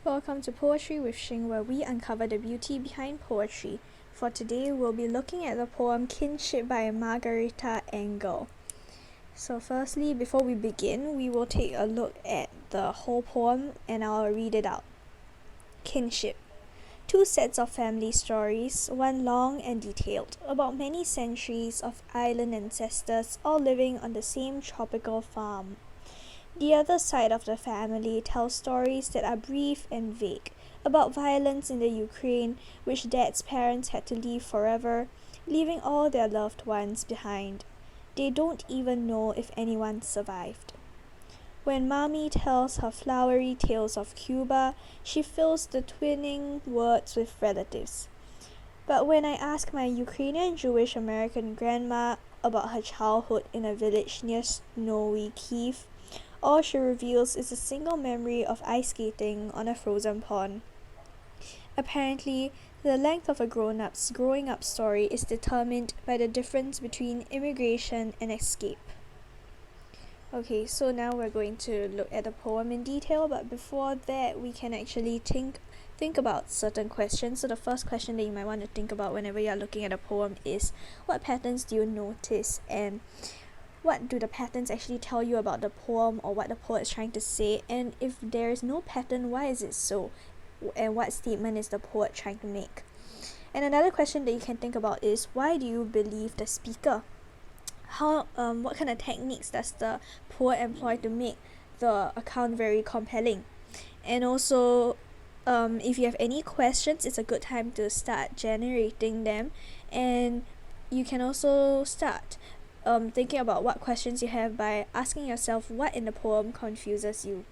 Welcome to Poetry with Shing, where we uncover the beauty behind poetry. For today, we'll be looking at the poem Kinship by Margarita Engle. So firstly, before we begin, we will take a look at the whole poem and I'll read it out. Kinship. Two sets of family stories, one long and detailed, about many centuries of island ancestors all living on the same tropical farm. The other side of the family tells stories that are brief and vague, about violence in the Ukraine, which Dad's parents had to leave forever, leaving all their loved ones behind. They don't even know if anyone survived. When Mommy tells her flowery tales of Cuba, she fills the twinning words with relatives. But when I ask my Ukrainian Jewish American grandma about her childhood in a village near snowy Kiev, all she reveals is a single memory of ice skating on a frozen pond. Apparently, the length of a grown-up's growing up story is determined by the difference between immigration and escape. Okay, so now we're going to look at the poem in detail, but before that, we can actually think about certain questions. So the first question that you might want to think about whenever you're looking at a poem is, what patterns do you notice, and what do the patterns actually tell you about the poem or what the poet is trying to say? And if there is no pattern, why is it so? And what statement is the poet trying to make? And another question that you can think about is, why do you believe the speaker? What kind of techniques does the poet employ to make the account very compelling? And also, if you have any questions, it's a good time to start generating them, and you can also start thinking about what questions you have by asking yourself what in the poem confuses you.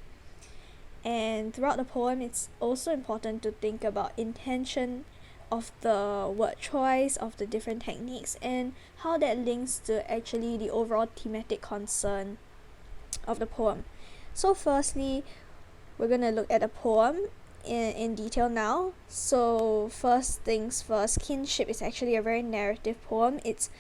And throughout the poem, it's also important to think about intention of the word choice, of the different techniques, and how that links to actually the overall thematic concern of the poem. So firstly, we're going to look at the poem in detail now. So first things first, Kinship is actually a very narrative poem. It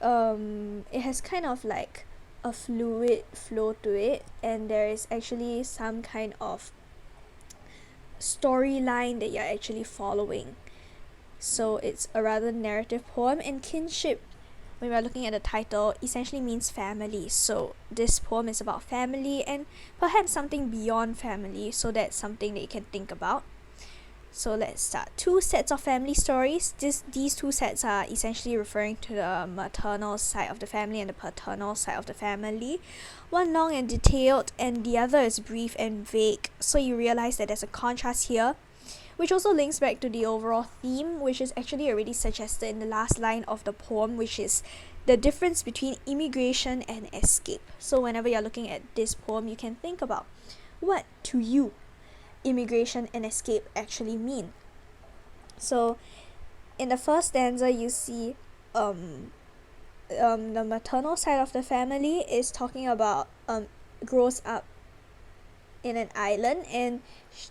has kind of like a fluid flow to it, and there is actually some kind of storyline that you're actually following. So it's a rather narrative poem, and kinship, when we're looking at the title, essentially means family. So this poem is about family and perhaps something beyond family, so that's something that you can think about. So let's start. Two sets of family stories. These two sets are essentially referring to the maternal side of the family and the paternal side of the family. One long and detailed, and the other is brief and vague. So you realize that there's a contrast here, which also links back to the overall theme, which is actually already suggested in the last line of the poem, which is the difference between immigration and escape. So whenever you're looking at this poem, you can think about, what to you immigration and escape actually mean? So in the first stanza, you see the maternal side of the family is talking about grows up in an island, and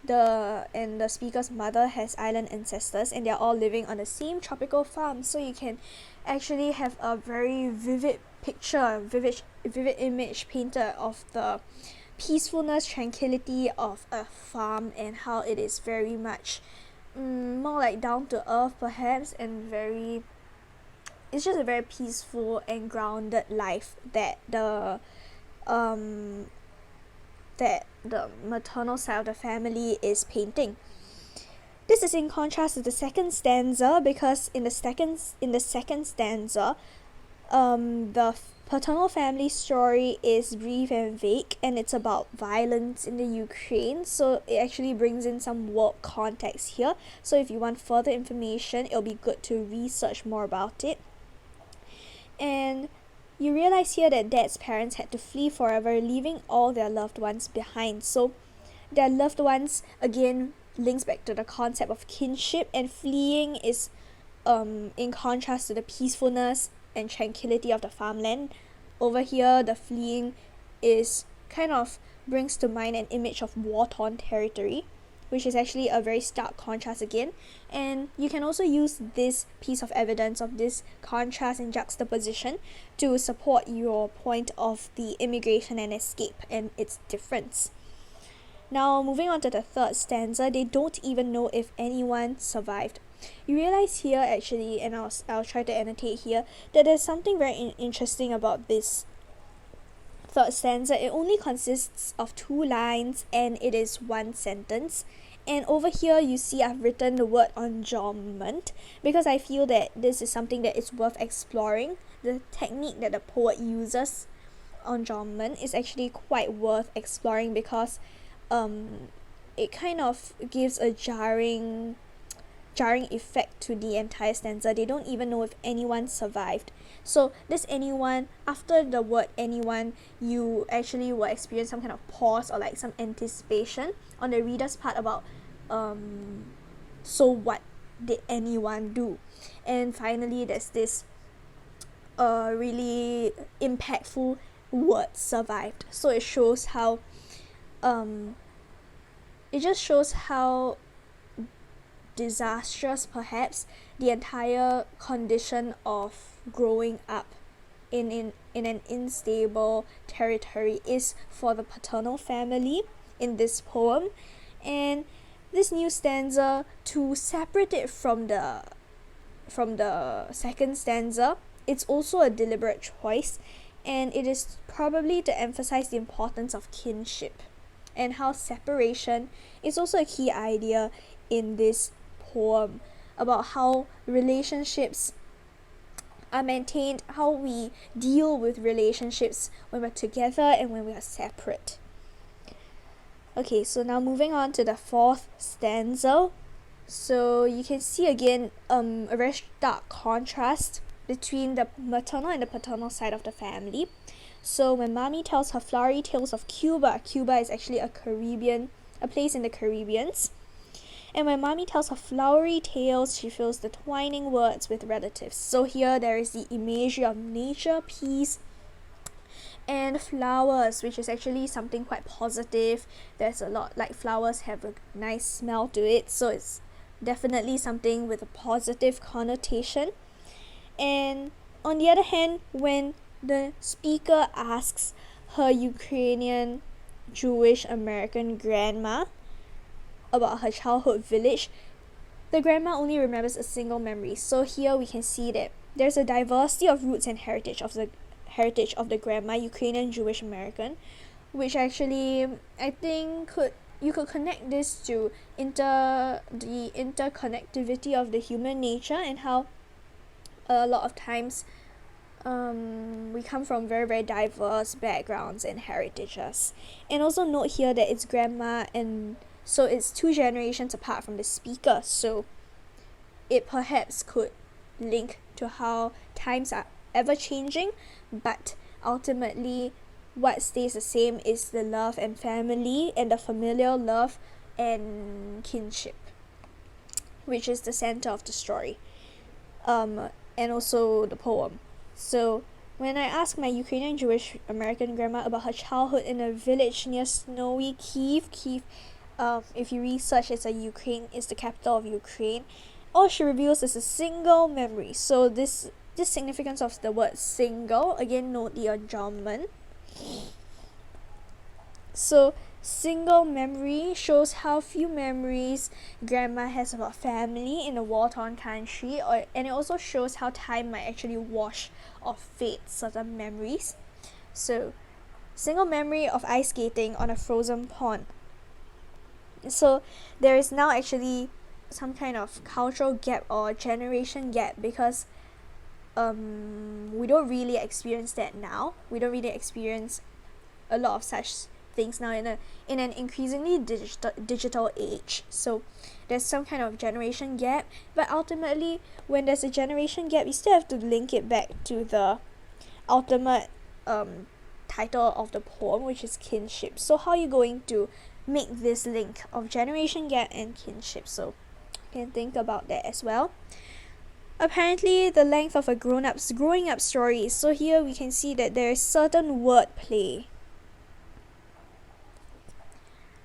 the speaker's mother has island ancestors, and they're all living on the same tropical farm. So you can actually have a very vivid picture, vivid image painted of the peacefulness, tranquility of a farm, and how it is very much more like down to earth perhaps, and it's just a very peaceful and grounded life that the maternal side of the family is painting. This is in contrast to the second stanza, because in the second stanza, the paternal family story is brief and vague, and it's about violence in the Ukraine. So it actually brings in some world context here. So if you want further information, it'll be good to research more about it. And you realize here that Dad's parents had to flee forever, leaving all their loved ones behind. So their loved ones, again, links back to the concept of kinship, and fleeing is in contrast to the peacefulness and tranquility of the farmland. Over here, the fleeing is kind of brings to mind an image of war-torn territory, which is actually a very stark contrast again. And you can also use this piece of evidence of this contrast and juxtaposition to support your point of the immigration and escape and its difference. Now, moving on to the third stanza, they don't even know if anyone survived. You realize here actually, and I'll try to annotate here, that there's something very interesting about this third stanza. It only consists of 2 lines and it is 1 sentence. And over here you see I've written the word enjambment because I feel that this is something that is worth exploring. The technique that the poet uses, enjambment, is actually quite worth exploring because it kind of gives a jarring effect to the entire stanza. They don't even know if anyone survived. So this anyone, after the word anyone, you actually will experience some kind of pause or like some anticipation on the reader's part about so what did anyone do? And finally there's this really impactful word survived. So it shows how it just shows how disastrous perhaps the entire condition of growing up in an unstable territory is for the paternal family in this poem. And this new stanza, to separate it from the second stanza, it's also a deliberate choice, and it is probably to emphasize the importance of kinship and how separation is also a key idea in this poem, about how relationships are maintained, how we deal with relationships when we're together and when we are separate. Okay, so now moving on to the fourth stanza. So you can see again a very stark contrast between the maternal and the paternal side of the family. So when mommy tells her flowery tales of Cuba is actually a place in the Caribbeans. And when mommy tells her flowery tales, she fills the twining words with relatives. So here there is the imagery of nature, peace, and flowers, which is actually something quite positive. There's a lot, like flowers have a nice smell to it, so it's definitely something with a positive connotation. And on the other hand, when the speaker asks her Ukrainian Jewish American grandma about her childhood village, the grandma only remembers a single memory. So here we can see that there's a diversity of roots and heritage of the grandma, Ukrainian Jewish American, which actually I think you could connect this to the interconnectivity of the human nature, and how a lot of times we come from very, very diverse backgrounds and heritages. And also note here that it's grandma, and so it's 2 generations apart from the speaker, so it perhaps could link to how times are ever changing, but ultimately what stays the same is the love and family and the familial love and kinship, which is the center of the story, and also the poem. So when I asked my Ukrainian Jewish American grandma about her childhood in a village near snowy Kiev, if you research, it's the capital of Ukraine, all she reveals is a single memory. So this significance of the word single, again note the adjournment. So single memory shows how few memories grandma has about family in a war-torn country, and it also shows how time might actually wash or fade certain memories. So single memory of ice skating on a frozen pond. So there is now actually some kind of cultural gap or generation gap, because we don't really experience that now. We don't really experience a lot of such things now in an increasingly digital age. So there's some kind of generation gap, but ultimately when there's a generation gap, you still have to link it back to the ultimate title of the poem, which is kinship. So how are you going to make this link of generation gap and kinship? So you can think about that as well. Apparently the length of a growing up story. So here we can see that there is certain wordplay.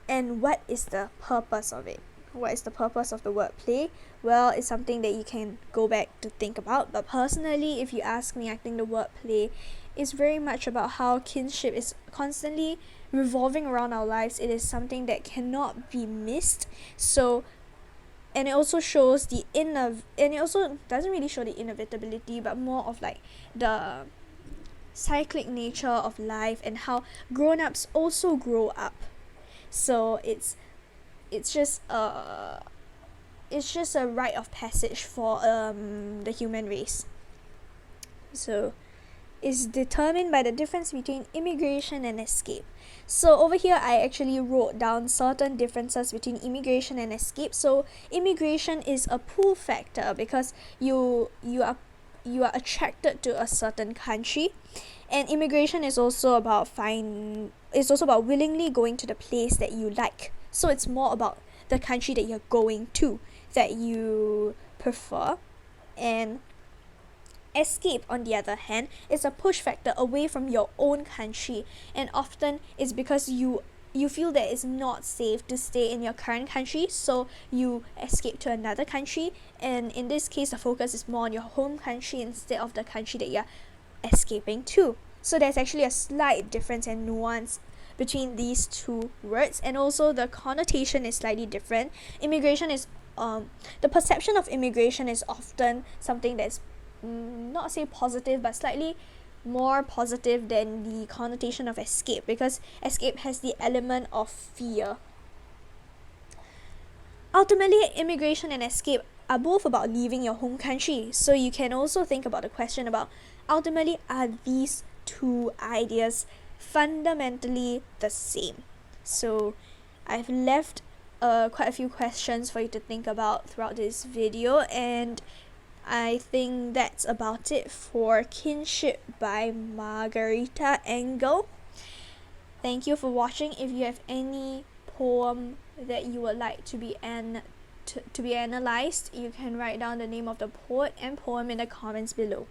And what is the purpose of it? What is the purpose of the wordplay? Well, it's something that you can go back to think about. But personally, if you ask me, I think the wordplay is very much about how kinship is constantly revolving around our lives. It is something that cannot be missed. So, and it also shows and it also doesn't really show the inevitability, but more of like the cyclic nature of life and how grown-ups also grow up. So it's just a rite of passage for the human race. So is determined by the difference between immigration and escape. So over here I actually wrote down certain differences between immigration and escape. So immigration is a pull factor because you are attracted to a certain country, and immigration is also about willingly going to the place that you like. So it's more about the country that you're going to that you prefer. And escape, on the other hand, is a push factor away from your own country, and often it's because you feel that it's not safe to stay in your current country, so you escape to another country. And in this case, the focus is more on your home country instead of the country that you're escaping to. So there's actually a slight difference and nuance between these two words, and also the connotation is slightly different. Immigration is the perception of immigration is often something that's not say positive, but slightly more positive than the connotation of escape, because escape has the element of fear. Ultimately, immigration and escape are both about leaving your home country. So you can also think about the question about, ultimately, are these two ideas fundamentally the same? So I've left quite a few questions for you to think about throughout this video, and I think that's about it for Kinship by Margarita Engle. Thank you for watching. If you have any poem that you would like to be analyzed, you can write down the name of the poet and poem in the comments below.